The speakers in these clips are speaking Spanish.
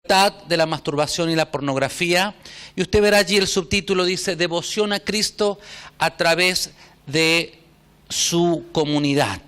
libertad de la masturbación y la pornografía. Y usted verá allí el subtítulo, dice devoción a Cristo a través de su comunidad.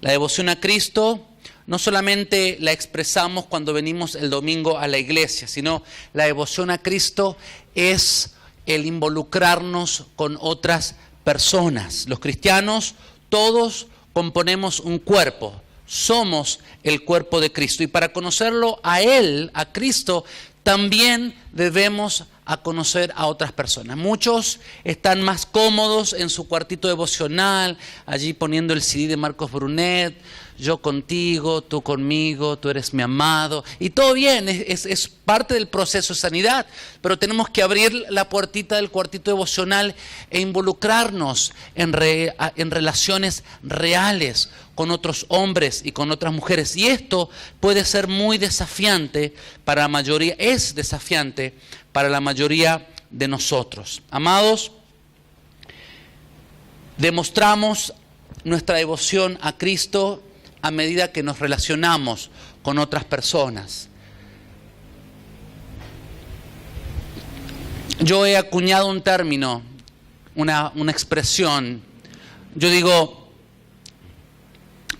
La devoción a Cristo no solamente la expresamos cuando venimos el domingo a la iglesia, sino la devoción a Cristo es el involucrarnos con otras personas. Los cristianos todos componemos un cuerpo, somos el cuerpo de Cristo. Y para conocerlo a Él, a Cristo, también debemos a conocer a otras personas. Muchos están más cómodos en su cuartito devocional, allí poniendo el CD de Marcos Brunet, yo contigo, tú conmigo, tú eres mi amado. Y todo bien, es parte del proceso de sanidad, pero tenemos que abrir la puertita del cuartito devocional e involucrarnos en relaciones reales con otros hombres y con otras mujeres. Y esto puede ser muy desafiante para la mayoría, es desafiante para la mayoría de nosotros. Amados, demostramos nuestra devoción a Cristo a medida que nos relacionamos con otras personas. Yo he acuñado un término, una expresión. Yo digo,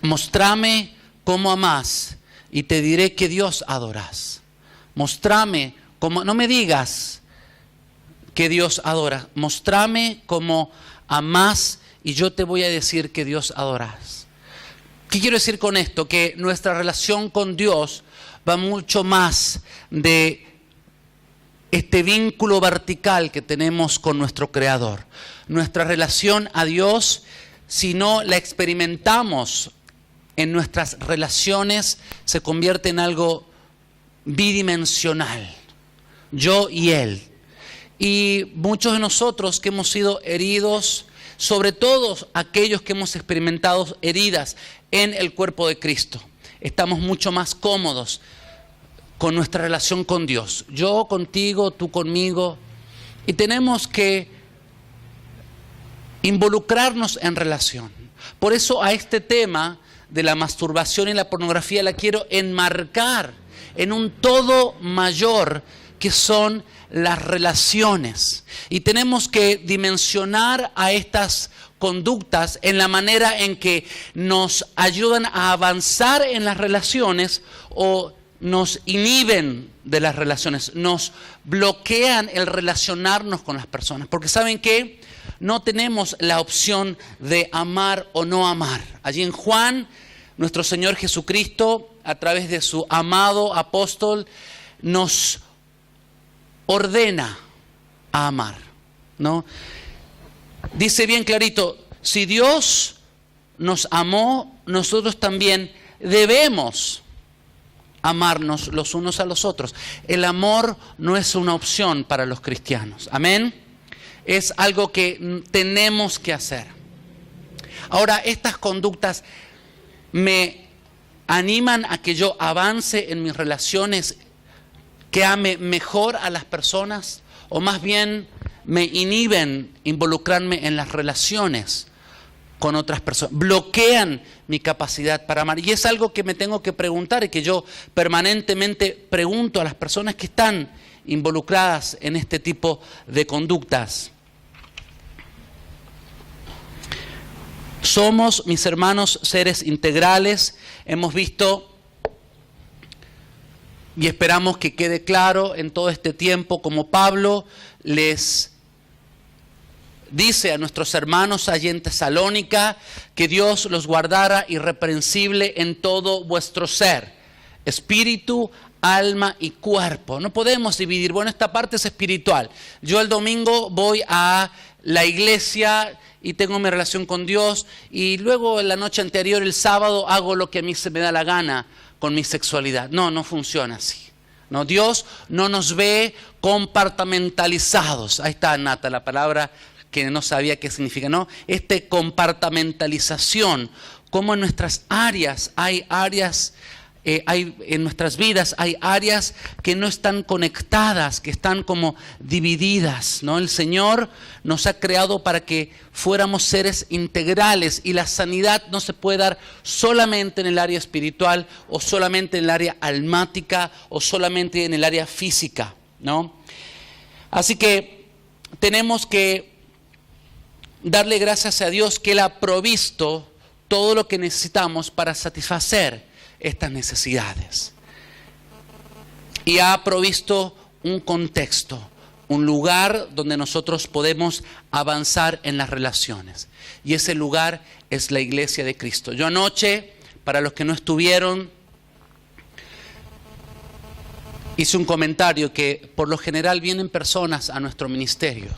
mostrame cómo amás y te diré que Dios adorás. Mostrame cómo, no me digas que Dios adora, mostrame cómo amás y yo te voy a decir que Dios adorás. ¿Qué quiero decir con esto? Que nuestra relación con Dios va mucho más de este vínculo vertical que tenemos con nuestro Creador. Nuestra relación a Dios, si no la experimentamos en nuestras relaciones, se convierte en algo bidimensional. Yo y Él. Y muchos de nosotros que hemos sido heridos, sobre todo aquellos que hemos experimentado heridas en el cuerpo de Cristo, estamos mucho más cómodos con nuestra relación con Dios. Yo contigo, tú conmigo. Y tenemos que involucrarnos en relación. Por eso a este tema de la masturbación y la pornografía la quiero enmarcar en un todo mayor que son las relaciones. Y tenemos que dimensionar a estas conductas en la manera en que nos ayudan a avanzar en las relaciones o nos inhiben de las relaciones, nos bloquean el relacionarnos con las personas. Porque ¿saben qué? No tenemos la opción de amar o no amar. Allí en Juan, nuestro Señor Jesucristo, a través de su amado apóstol, nos ordena a amar, ¿no? Dice bien clarito, si Dios nos amó, nosotros también debemos amarnos los unos a los otros. El amor no es una opción para los cristianos, amén. Es algo que tenemos que hacer. Ahora, estas conductas me animan a que yo avance en mis relaciones, que ame mejor a las personas, o más bien me inhiben involucrarme en las relaciones con otras personas, bloquean mi capacidad para amar. Y es algo que me tengo que preguntar y que yo permanentemente pregunto a las personas que están involucradas en este tipo de conductas. Somos, mis hermanos, seres integrales. Hemos visto y esperamos que quede claro en todo este tiempo como Pablo les dice a nuestros hermanos allí en Tesalónica que Dios los guardara irreprensible en todo vuestro ser, espíritu, alma y cuerpo. No podemos dividir, bueno, esta parte es espiritual. Yo el domingo voy a la iglesia y tengo mi relación con Dios y luego en la noche anterior, el sábado, hago lo que a mí se me da la gana con mi sexualidad. No, no funciona así. No, Dios no nos ve compartamentalizados. Ahí está, Nata, la palabra que no sabía qué significa, ¿no? Compartamentalización, como en nuestras áreas hay áreas en nuestras vidas hay áreas que no están conectadas, que están como divididas, ¿no? El Señor nos ha creado para que fuéramos seres integrales, y la sanidad no se puede dar solamente en el área espiritual, o solamente en el área almática, o solamente en el área física, ¿no? Así que tenemos que darle gracias a Dios que Él ha provisto todo lo que necesitamos para satisfacer estas necesidades. Y ha provisto un contexto, un lugar donde nosotros podemos avanzar en las relaciones. Y ese lugar es la iglesia de Cristo. Yo anoche, para los que no estuvieron, hice un comentario que por lo general vienen personas a nuestro ministerio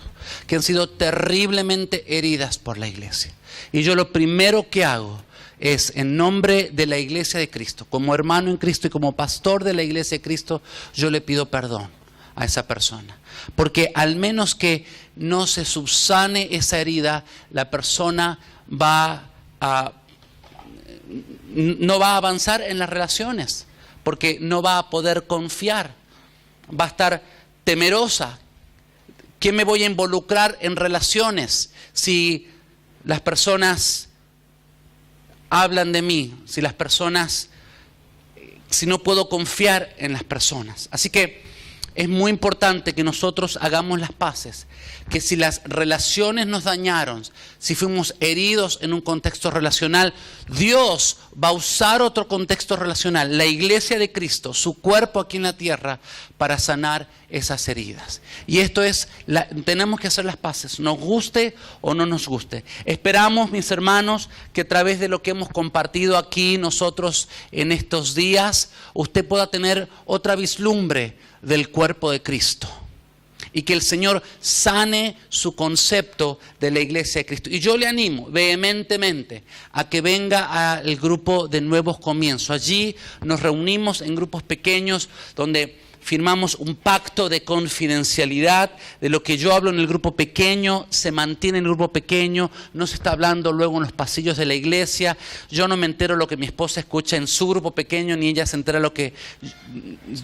que han sido terriblemente heridas por la iglesia. Y yo lo primero que hago es, en nombre de la iglesia de Cristo, como hermano en Cristo y como pastor de la iglesia de Cristo, yo le pido perdón a esa persona. Porque al menos que no se subsane esa herida, la persona no va a avanzar en las relaciones, porque no va a poder confiar, va a estar temerosa. ¿Qué me voy a involucrar en relaciones si las personas hablan de mí, si no puedo confiar en las personas? Así que es muy importante que nosotros hagamos las paces, que si las relaciones nos dañaron, si fuimos heridos en un contexto relacional, Dios va a usar otro contexto relacional, la iglesia de Cristo, su cuerpo aquí en la tierra, para sanar esas heridas. Y esto es, tenemos que hacer las paces, nos guste o no nos guste. Esperamos, mis hermanos, que a través de lo que hemos compartido aquí nosotros en estos días, usted pueda tener otra vislumbre del cuerpo de Cristo, y que el Señor sane su concepto de la iglesia de Cristo. Y yo le animo vehementemente a que venga al grupo de Nuevos Comienzos. Allí nos reunimos en grupos pequeños donde firmamos un pacto de confidencialidad. De lo que yo hablo en el grupo pequeño se mantiene en el grupo pequeño, no se está hablando luego en los pasillos de la iglesia. Yo no me entero lo que mi esposa escucha en su grupo pequeño, ni ella se entera lo que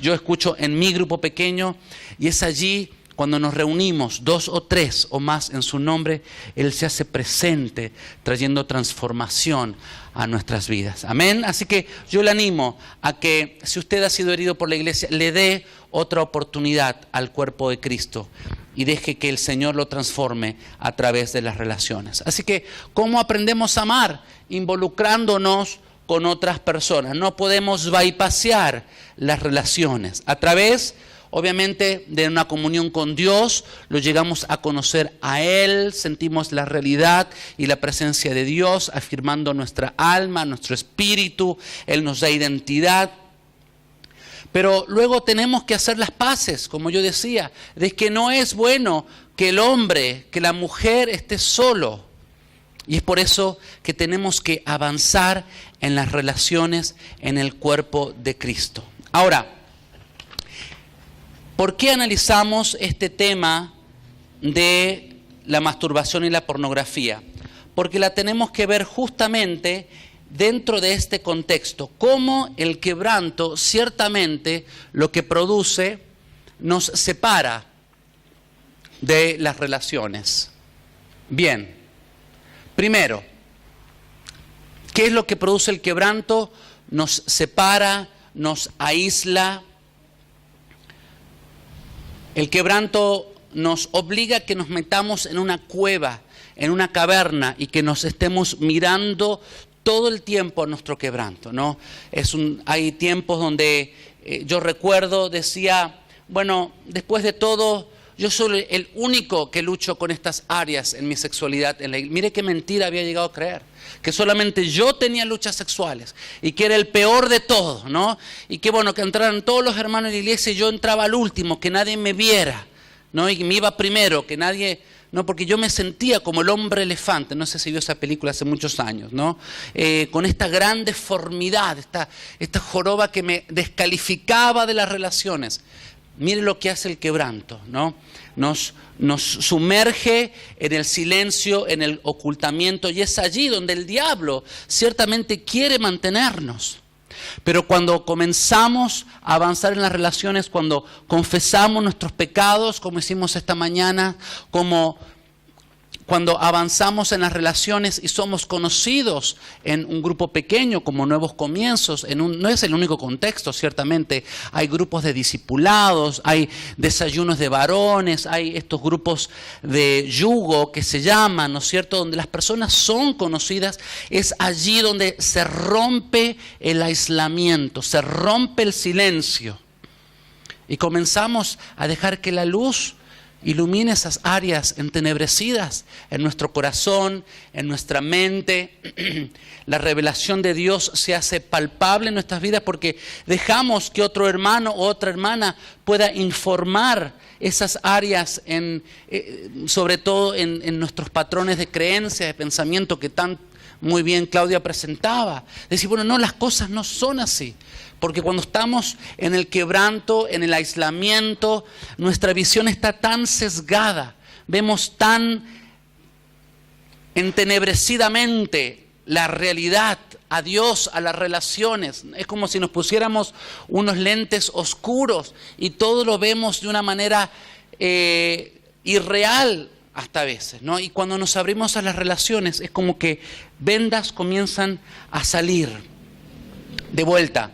yo escucho en mi grupo pequeño. Y es allí, cuando nos reunimos 2 o 3 o más en su nombre, Él se hace presente, trayendo transformación a nuestras vidas. Amén. Así que yo le animo a que, si usted ha sido herido por la iglesia, le dé otra oportunidad al cuerpo de Cristo y deje que el Señor lo transforme a través de las relaciones. Así que, ¿cómo aprendemos a amar? Involucrándonos con otras personas. No podemos bypassear las relaciones. A través, obviamente, de una comunión con Dios, lo llegamos a conocer a Él, sentimos la realidad y la presencia de Dios, afirmando nuestra alma, nuestro espíritu. Él nos da identidad. Pero luego tenemos que hacer las paces, como yo decía, de que no es bueno que el hombre, que la mujer esté solo. Y es por eso que tenemos que avanzar en las relaciones en el cuerpo de Cristo. Ahora, ¿por qué analizamos este tema de la masturbación y la pornografía? Porque la tenemos que ver justamente dentro de este contexto, cómo el quebranto ciertamente lo que produce nos separa de las relaciones. Bien, primero, ¿qué es lo que produce el quebranto? Nos separa, nos aísla. El quebranto nos obliga a que nos metamos en una cueva, en una caverna, y que nos estemos mirando todo el tiempo a nuestro quebranto, ¿no? Hay tiempos donde yo recuerdo, decía, bueno, después de todo, yo soy el único que lucho con estas áreas en mi sexualidad. Mire qué mentira había llegado a creer, que solamente yo tenía luchas sexuales y que era el peor de todo, ¿no? Y que bueno, que entraran todos los hermanos de la iglesia y yo entraba al último, que nadie me viera, ¿no? Y me iba primero, que nadie, no, porque yo me sentía como el hombre elefante. No sé si vio esa película hace muchos años, ¿no? Con esta gran deformidad, esta joroba que me descalificaba de las relaciones. Mire lo que hace el quebranto, ¿no? Nos sumerge en el silencio, en el ocultamiento, y es allí donde el diablo ciertamente quiere mantenernos. Pero cuando comenzamos a avanzar en las relaciones, cuando confesamos nuestros pecados, como hicimos esta mañana, cuando avanzamos en las relaciones y somos conocidos en un grupo pequeño como Nuevos Comienzos, no es el único contexto, ciertamente. Hay grupos de discipulados, hay desayunos de varones, hay estos grupos de yugo que se llaman, ¿no es cierto?, donde las personas son conocidas. Es allí donde se rompe el aislamiento, se rompe el silencio y comenzamos a dejar que la luz ilumine esas áreas entenebrecidas en nuestro corazón, en nuestra mente. La revelación de Dios se hace palpable en nuestras vidas porque dejamos que otro hermano o otra hermana pueda informar esas áreas, sobre todo en nuestros patrones de creencia, de pensamiento que tan muy bien Claudia presentaba. Decir, bueno, no, las cosas no son así. Porque cuando estamos en el quebranto, en el aislamiento, nuestra visión está tan sesgada, vemos tan entenebrecidamente la realidad, a Dios, a las relaciones. Es como si nos pusiéramos unos lentes oscuros y todo lo vemos de una manera irreal hasta a veces, ¿no? Y cuando nos abrimos a las relaciones es como que vendas comienzan a salir de vuelta.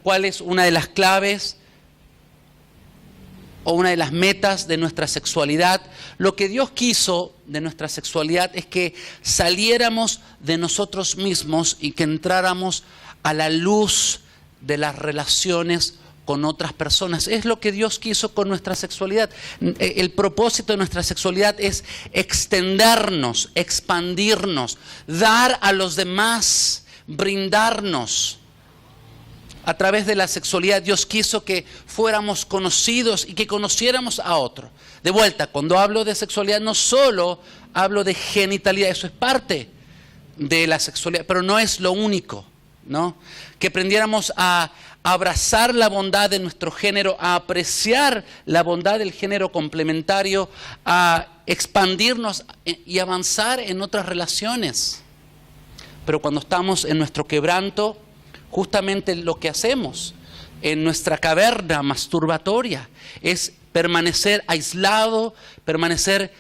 ¿Cuál es una de las claves o una de las metas de nuestra sexualidad? Lo que Dios quiso de nuestra sexualidad es que saliéramos de nosotros mismos y que entráramos a la luz de las relaciones con otras personas. Es lo que Dios quiso con nuestra sexualidad. El propósito de nuestra sexualidad es extendernos, expandirnos, dar a los demás, brindarnos. A través de la sexualidad Dios quiso que fuéramos conocidos y que conociéramos a otro. De vuelta, cuando hablo de sexualidad no solo hablo de genitalidad, eso es parte de la sexualidad, pero no es lo único, ¿no? Que aprendiéramos a abrazar la bondad de nuestro género, a apreciar la bondad del género complementario, a expandirnos y avanzar en otras relaciones. Pero cuando estamos en nuestro quebranto, justamente lo que hacemos en nuestra caverna masturbatoria es permanecer aislado, permanecer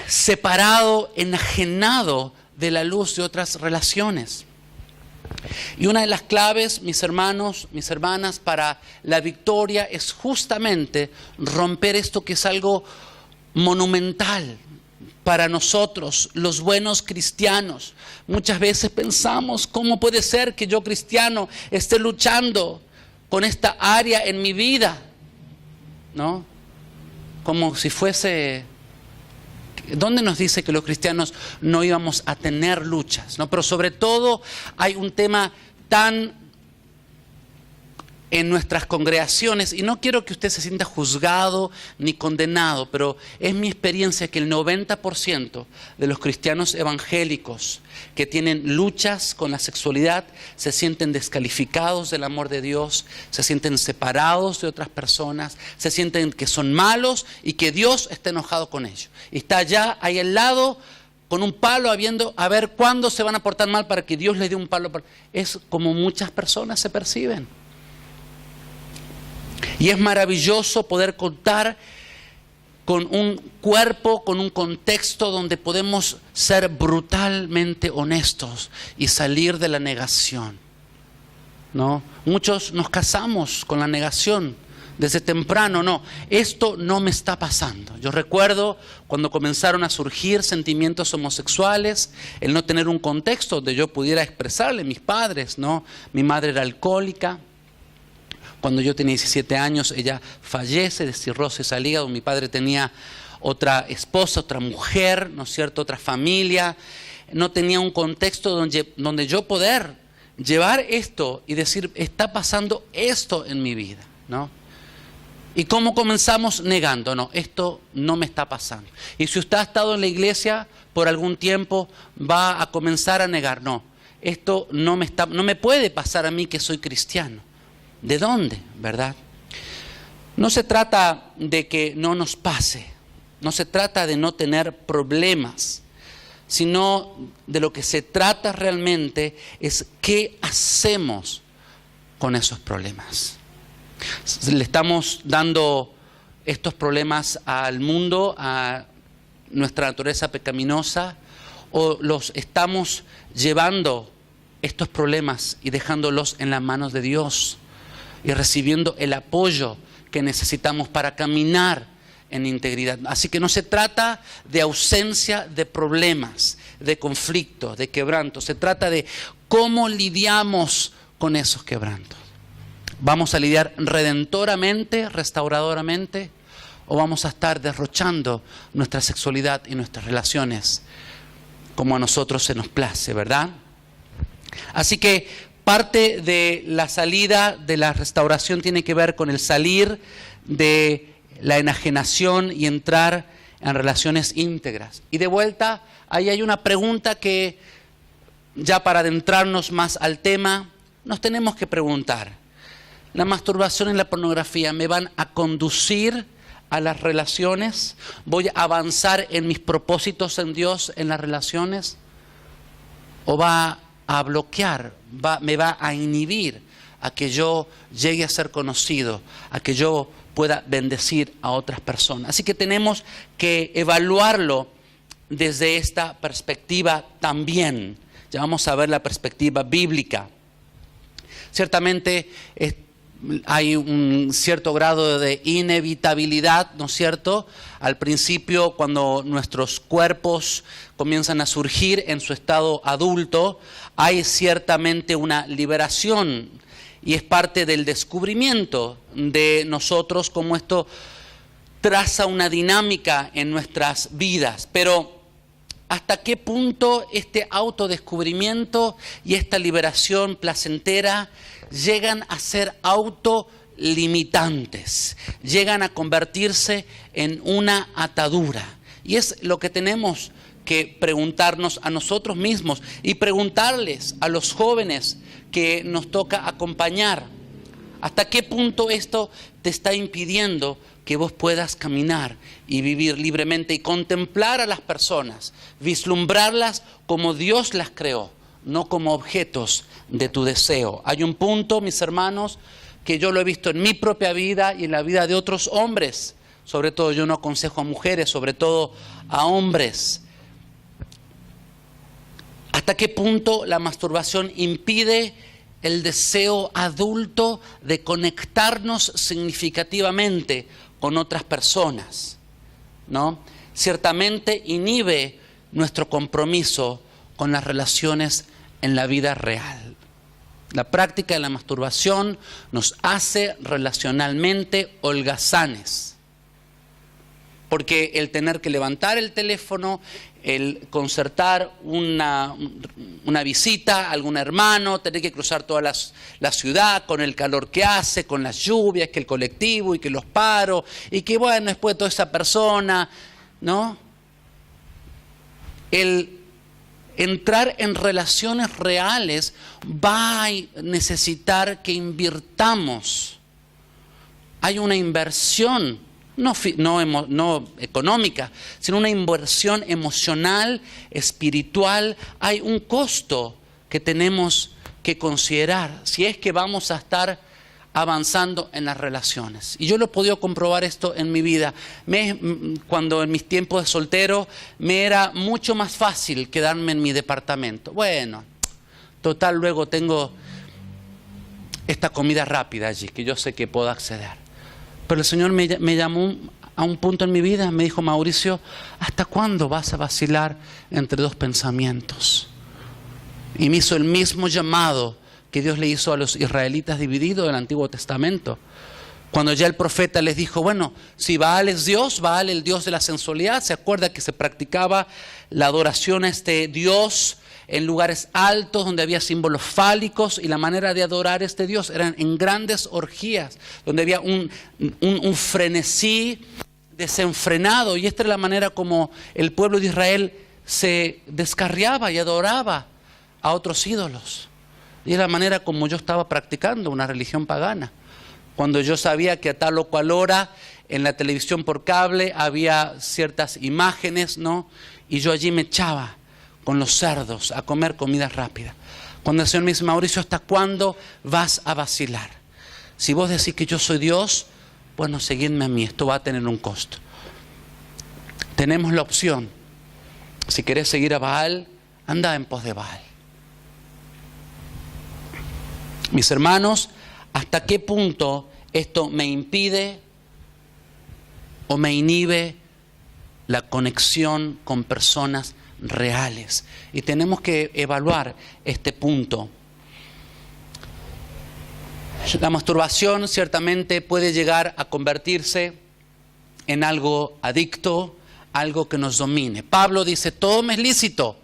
separado, enajenado de la luz de otras relaciones. Y una de las claves, mis hermanos, mis hermanas, para la victoria es justamente romper esto que es algo monumental para nosotros, los buenos cristianos. Muchas veces pensamos, ¿cómo puede ser que yo cristiano esté luchando con esta área en mi vida? ¿No? Como si fuese... ¿Dónde nos dice que los cristianos no íbamos a tener luchas? ¿No? Pero sobre todo hay un tema tan en nuestras congregaciones, y no quiero que usted se sienta juzgado ni condenado, pero es mi experiencia que el 90% de los cristianos evangélicos que tienen luchas con la sexualidad se sienten descalificados del amor de Dios, se sienten separados de otras personas, se sienten que son malos y que Dios está enojado con ellos. Y está allá, ahí al lado, con un palo, a ver cuándo se van a portar mal para que Dios les dé un palo. Es como muchas personas se perciben. Y es maravilloso poder contar con un cuerpo, con un contexto donde podemos ser brutalmente honestos y salir de la negación, ¿no? Muchos nos casamos con la negación desde temprano. No, esto no me está pasando. Yo recuerdo cuando comenzaron a surgir sentimientos homosexuales, el no tener un contexto donde yo pudiera expresarle a mis padres, ¿no? Mi madre era alcohólica. Cuando yo tenía 17 años, ella fallece de cirrosis al hígado. Mi padre tenía otra esposa, otra mujer, ¿no es cierto?, otra familia. No tenía un contexto donde yo poder llevar esto y decir, está pasando esto en mi vida, ¿no? ¿Y cómo comenzamos? Negando, no, esto no me está pasando. Y si usted ha estado en la iglesia por algún tiempo, va a comenzar a negar, no, esto no me puede pasar a mí que soy cristiano. ¿De dónde? ¿Verdad? No se trata de que no nos pase, no se trata de no tener problemas, sino de lo que se trata realmente es qué hacemos con esos problemas. Le estamos dando estos problemas al mundo, a nuestra naturaleza pecaminosa, o los estamos llevando estos problemas y dejándolos en las manos de Dios y recibiendo el apoyo que necesitamos para caminar en integridad. Así que no se trata de ausencia de problemas, de conflictos, de quebrantos. Se trata de cómo lidiamos con esos quebrantos. ¿Vamos a lidiar redentoramente, restauradoramente? ¿O vamos a estar derrochando nuestra sexualidad y nuestras relaciones como a nosotros se nos place, verdad? Así que parte de la salida de la restauración tiene que ver con el salir de la enajenación y entrar en relaciones íntegras. Y de vuelta, ahí hay una pregunta que, ya para adentrarnos más al tema, nos tenemos que preguntar. ¿La masturbación y la pornografía me van a conducir a las relaciones? ¿Voy a avanzar en mis propósitos en Dios en las relaciones? ¿O va a bloquear, me va a inhibir a que yo llegue a ser conocido, a que yo pueda bendecir a otras personas? Así que tenemos que evaluarlo desde esta perspectiva también. Ya vamos a ver la perspectiva bíblica. Ciertamente hay un cierto grado de inevitabilidad, ¿no es cierto? Al principio, cuando nuestros cuerpos comienzan a surgir en su estado adulto, hay ciertamente una liberación y es parte del descubrimiento de nosotros, como esto traza una dinámica en nuestras vidas. Pero ¿hasta qué punto este autodescubrimiento y esta liberación placentera llegan a ser autolimitantes, llegan a convertirse en una atadura? Y es lo que tenemos que preguntarnos a nosotros mismos y preguntarles a los jóvenes que nos toca acompañar. ¿Hasta qué punto esto te está impidiendo que vos puedas caminar y vivir libremente y contemplar a las personas, vislumbrarlas como Dios las creó, no como objetos de tu deseo? Hay un punto, mis hermanos, que yo lo he visto en mi propia vida y en la vida de otros hombres. Sobre todo, yo no aconsejo a mujeres, sobre todo a hombres. ¿Hasta qué punto la masturbación impide el deseo adulto de conectarnos significativamente con otras personas, ¿no? Ciertamente inhibe nuestro compromiso con las relaciones en la vida real. La práctica de la masturbación nos hace relacionalmente holgazanes, porque el tener que levantar el teléfono, el concertar una visita a algún hermano, tener que cruzar toda la ciudad con el calor que hace, con las lluvias, que el colectivo y que los paros, y que bueno, después toda esa persona, ¿no? El entrar en relaciones reales va a necesitar que invirtamos. Hay una inversión, no económica, sino una inversión emocional, espiritual. Hay un costo que tenemos que considerar si es que vamos a estar avanzando en las relaciones. Y yo lo he podido comprobar esto en mi vida. Cuando en mis tiempos de soltero me era mucho más fácil quedarme en mi departamento. Bueno, total, luego tengo esta comida rápida allí, que yo sé que puedo acceder. Pero el Señor me llamó a un punto en mi vida, me dijo: Mauricio, ¿hasta cuándo vas a vacilar entre dos pensamientos? Y me hizo el mismo llamado que Dios le hizo a los israelitas divididos del Antiguo Testamento. Cuando ya el profeta les dijo: bueno, si Baal es Dios, Baal el Dios de la sensualidad. ¿Se acuerda que se practicaba la adoración a este Dios en lugares altos donde había símbolos fálicos? Y la manera de adorar a este Dios eran en grandes orgías, donde había un frenesí desenfrenado. Y esta era la manera como el pueblo de Israel se descarriaba y adoraba a otros ídolos. Y es la manera como yo estaba practicando una religión pagana. Cuando yo sabía que a tal o cual hora en la televisión por cable había ciertas imágenes, ¿no? Y yo allí me echaba con los cerdos, a comer comida rápida. Cuando el Señor me dice, Mauricio, ¿hasta cuándo vas a vacilar? Si vos decís que yo soy Dios, bueno, seguidme a mí, esto va a tener un costo. Tenemos la opción. Si querés seguir a Baal, anda en pos de Baal. Mis hermanos, ¿hasta qué punto esto me impide o me inhibe la conexión con personas reales? Y tenemos que evaluar este punto. La masturbación ciertamente puede llegar a convertirse en algo adicto, algo que nos domine. Pablo dice, todo me es lícito,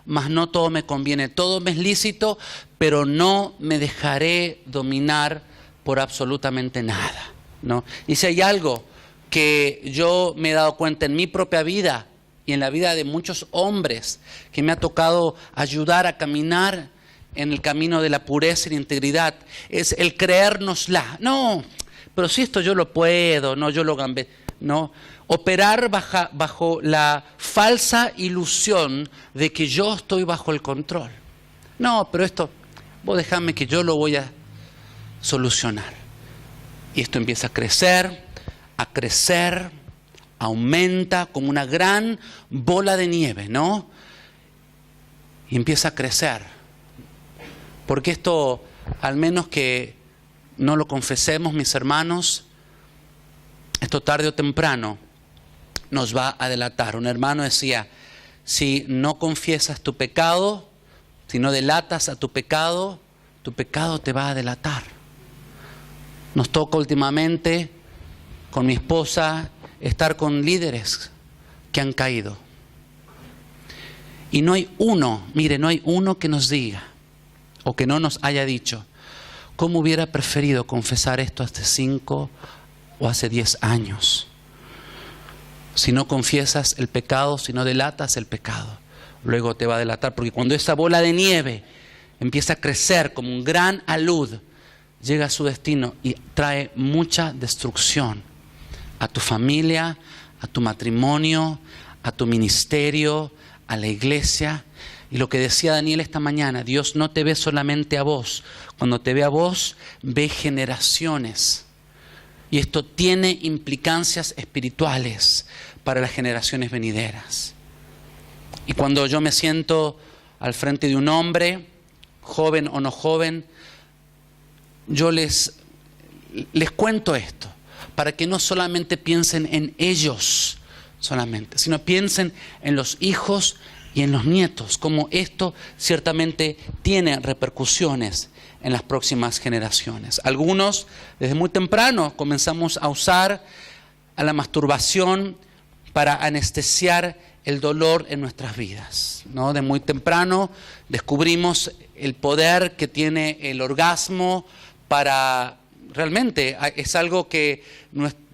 mas no todo me conviene. Todo me es lícito, pero no me dejaré dominar por absolutamente nada, ¿no? Y si hay algo que yo me he dado cuenta en mi propia vida y en la vida de muchos hombres que me ha tocado ayudar a caminar en el camino de la pureza y la integridad, es el creérnosla. No, pero si esto yo lo puedo, no, yo lo gambé, no. Operar bajo la falsa ilusión de que yo estoy bajo el control. No, pero esto, vos dejame que yo lo voy a solucionar. Y esto empieza a crecer, aumenta como una gran bola de nieve, ¿no? Y empieza a crecer. Porque esto, al menos que no lo confesemos, mis hermanos, esto tarde o temprano nos va a delatar. Un hermano decía, si no confiesas tu pecado, si no delatas a tu pecado te va a delatar. Nos toca últimamente, con mi esposa, estar con líderes que han caído. Y no hay uno, mire, no hay uno que nos diga, o que no nos haya dicho, ¿cómo hubiera preferido confesar esto hace 5 o hace 10 años? Si no confiesas el pecado, si no delatas el pecado, luego te va a delatar. Porque cuando esa bola de nieve empieza a crecer como un gran alud, llega a su destino y trae mucha destrucción a tu familia, a tu matrimonio, a tu ministerio, a la iglesia. Y lo que decía Daniel esta mañana, Dios no te ve solamente a vos. Cuando te ve a vos, ve generaciones. Y esto tiene implicancias espirituales para las generaciones venideras. Y cuando yo me siento al frente de un hombre, joven o no joven, yo les cuento esto, para que no solamente piensen en ellos solamente, sino piensen en los hijos y en los nietos, como esto ciertamente tiene repercusiones en las próximas generaciones. Algunos, desde muy temprano, comenzamos a usar a la masturbación para anestesiar el dolor en nuestras vidas, ¿no? De muy temprano descubrimos el poder que tiene el orgasmo para... Realmente es algo que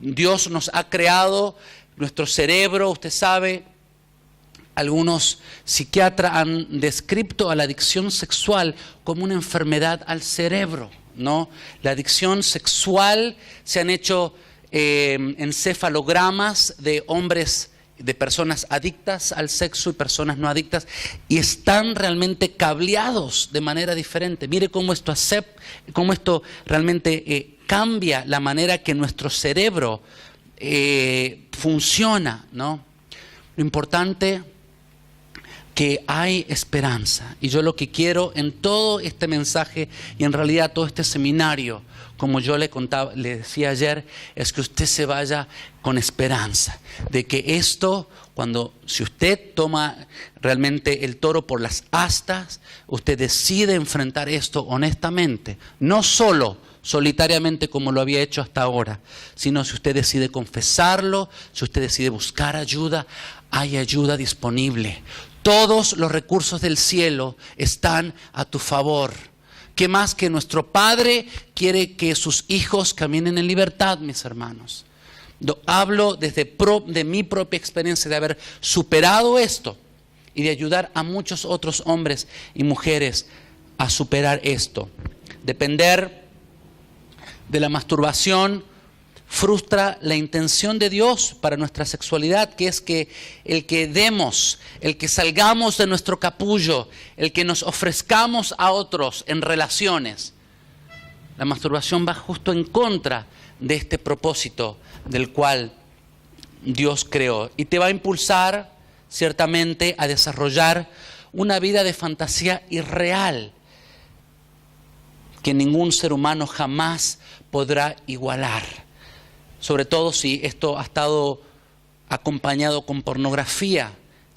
Dios nos ha creado, nuestro cerebro, usted sabe. Algunos psiquiatras han descrito a la adicción sexual como una enfermedad al cerebro, ¿no? La adicción sexual, se han hecho encefalogramas de hombres, de personas adictas al sexo y personas no adictas, y están realmente cableados de manera diferente. Mire cómo esto realmente cambia la manera que nuestro cerebro funciona, ¿no? Lo importante que hay esperanza. Y yo lo que quiero en todo este mensaje y en realidad todo este seminario, como yo le decía ayer, es que usted se vaya con esperanza de que esto, si usted toma realmente el toro por las astas, usted decide enfrentar esto honestamente, no solo solitariamente como lo había hecho hasta ahora, sino si usted decide confesarlo, si usted decide buscar ayuda, hay ayuda disponible. Todos los recursos del cielo están a tu favor. ¿Qué más que nuestro Padre quiere que sus hijos caminen en libertad, mis hermanos? Hablo de mi propia experiencia de haber superado esto y de ayudar a muchos otros hombres y mujeres a superar esto. Depender de la masturbación frustra la intención de Dios para nuestra sexualidad, que es que el que demos, el que salgamos de nuestro capullo, el que nos ofrezcamos a otros en relaciones. La masturbación va justo en contra de este propósito del cual Dios creó, y te va a impulsar ciertamente a desarrollar una vida de fantasía irreal que ningún ser humano jamás podrá igualar. Sobre todo si esto ha estado acompañado con pornografía,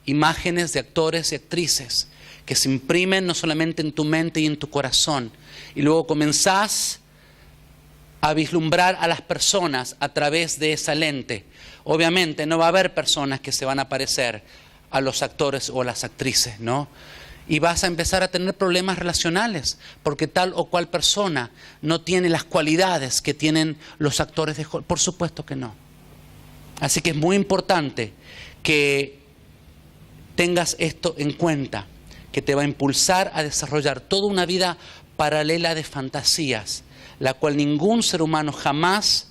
imágenes de actores y actrices que se imprimen no solamente en tu mente y en tu corazón, y luego comenzás a vislumbrar a las personas a través de esa lente. Obviamente no va a haber personas que se van a parecer a los actores o las actrices, ¿no? Y vas a empezar a tener problemas relacionales, porque tal o cual persona no tiene las cualidades que tienen los actores de Hollywood. Por supuesto que no. Así que es muy importante que tengas esto en cuenta, que te va a impulsar a desarrollar toda una vida paralela de fantasías, la cual ningún ser humano jamás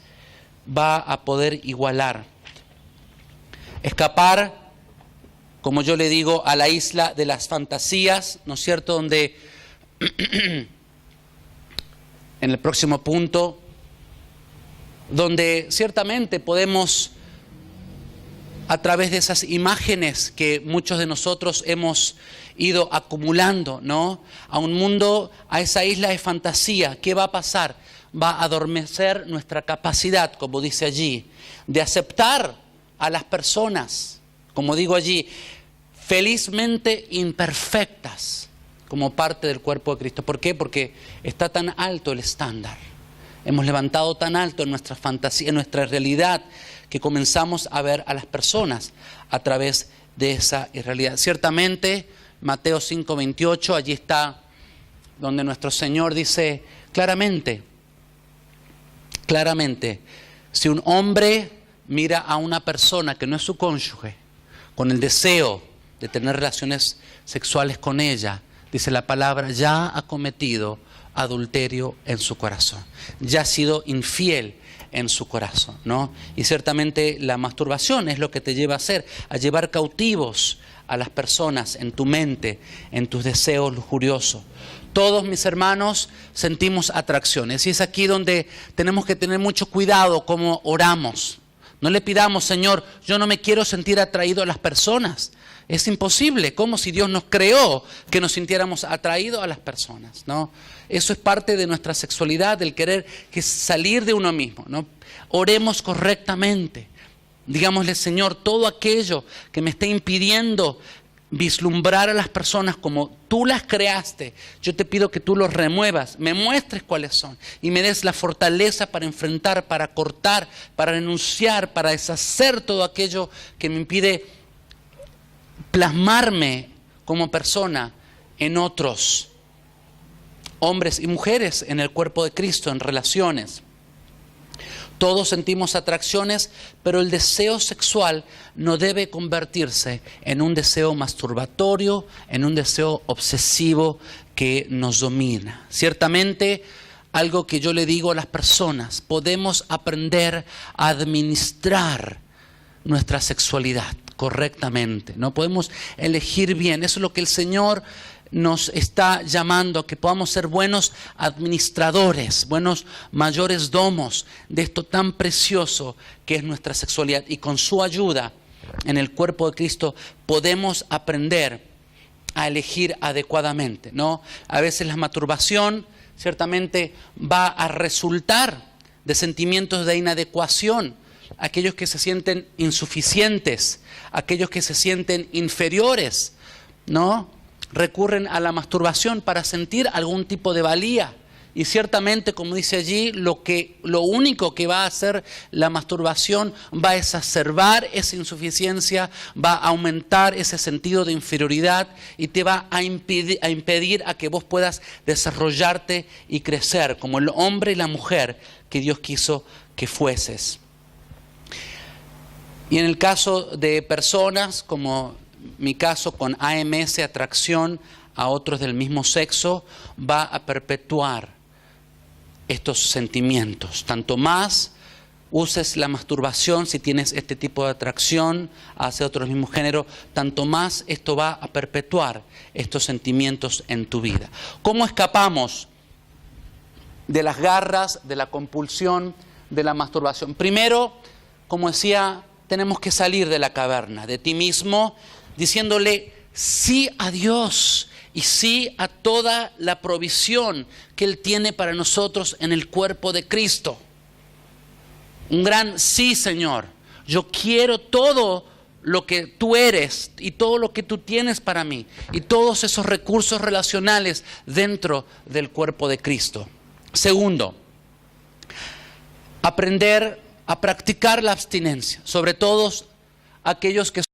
va a poder igualar. Escapar, como yo le digo, a la isla de las fantasías, ¿no es cierto?, donde en el próximo punto, donde ciertamente podemos, a través de esas imágenes que muchos de nosotros hemos ido acumulando, ¿no?, a un mundo, a esa isla de fantasía. ¿Qué va a pasar? Va a adormecer nuestra capacidad, como dice allí, de aceptar a las personas, como digo allí, felizmente imperfectas, como parte del cuerpo de Cristo. ¿Por qué? Porque está tan alto el estándar. Hemos levantado tan alto en nuestra fantasía, en nuestra realidad, que comenzamos a ver a las personas a través de esa irrealidad. Ciertamente, Mateo 5:28, allí está donde nuestro Señor dice claramente, si un hombre mira a una persona que no es su cónyuge, con el deseo de tener relaciones sexuales con ella, dice la palabra, ya ha cometido adulterio en su corazón, ya ha sido infiel en su corazón, ¿no? Y ciertamente la masturbación es lo que te lleva a hacer, a llevar cautivos a las personas en tu mente, en tus deseos lujuriosos. Todos, mis hermanos, sentimos atracciones, y es aquí donde tenemos que tener mucho cuidado cómo oramos. No le pidamos, Señor, yo no me quiero sentir atraído a las personas. Es imposible, como si Dios nos creó que nos sintiéramos atraídos a las personas, ¿no? Eso es parte de nuestra sexualidad, del querer que salir de uno mismo, ¿no? Oremos correctamente. Digámosle, Señor, todo aquello que me esté impidiendo vislumbrar a las personas como tú las creaste, yo te pido que tú los remuevas, me muestres cuáles son y me des la fortaleza para enfrentar, para cortar, para renunciar, para deshacer todo aquello que me impide plasmarme como persona en otros, hombres y mujeres en el cuerpo de Cristo, en relaciones. Todos sentimos atracciones, pero el deseo sexual no debe convertirse en un deseo masturbatorio, en un deseo obsesivo que nos domina. Ciertamente, algo que yo le digo a las personas, podemos aprender a administrar nuestra sexualidad correctamente, ¿no? Podemos elegir bien. Eso es lo que el Señor nos está llamando, a que podamos ser buenos administradores, buenos mayores domos de esto tan precioso que es nuestra sexualidad. Y con su ayuda en el cuerpo de Cristo podemos aprender a elegir adecuadamente, ¿no? A veces la masturbación ciertamente va a resultar de sentimientos de inadecuación, aquellos que se sienten insuficientes, aquellos que se sienten inferiores, ¿no? Recurren a la masturbación para sentir algún tipo de valía. Y ciertamente, como dice allí, lo único que va a hacer la masturbación va a exacerbar esa insuficiencia, va a aumentar ese sentido de inferioridad y te va a impedir a que vos puedas desarrollarte y crecer como el hombre y la mujer que Dios quiso que fueses. Y en el caso de personas, como mi caso con AMS, atracción a otros del mismo sexo, va a perpetuar estos sentimientos, tanto más uses la masturbación si tienes este tipo de atracción hacia otros del mismo género, tanto más esto va a perpetuar estos sentimientos en tu vida. ¿Cómo escapamos de las garras, de la compulsión, de la masturbación? Primero, como decía, tenemos que salir de la caverna, de ti mismo, diciéndole sí a Dios y sí a toda la provisión que Él tiene para nosotros en el cuerpo de Cristo. Un gran sí, Señor. Yo quiero todo lo que tú eres y todo lo que tú tienes para mí y todos esos recursos relacionales dentro del cuerpo de Cristo. Segundo, aprender a practicar la abstinencia, sobre todo aquellos que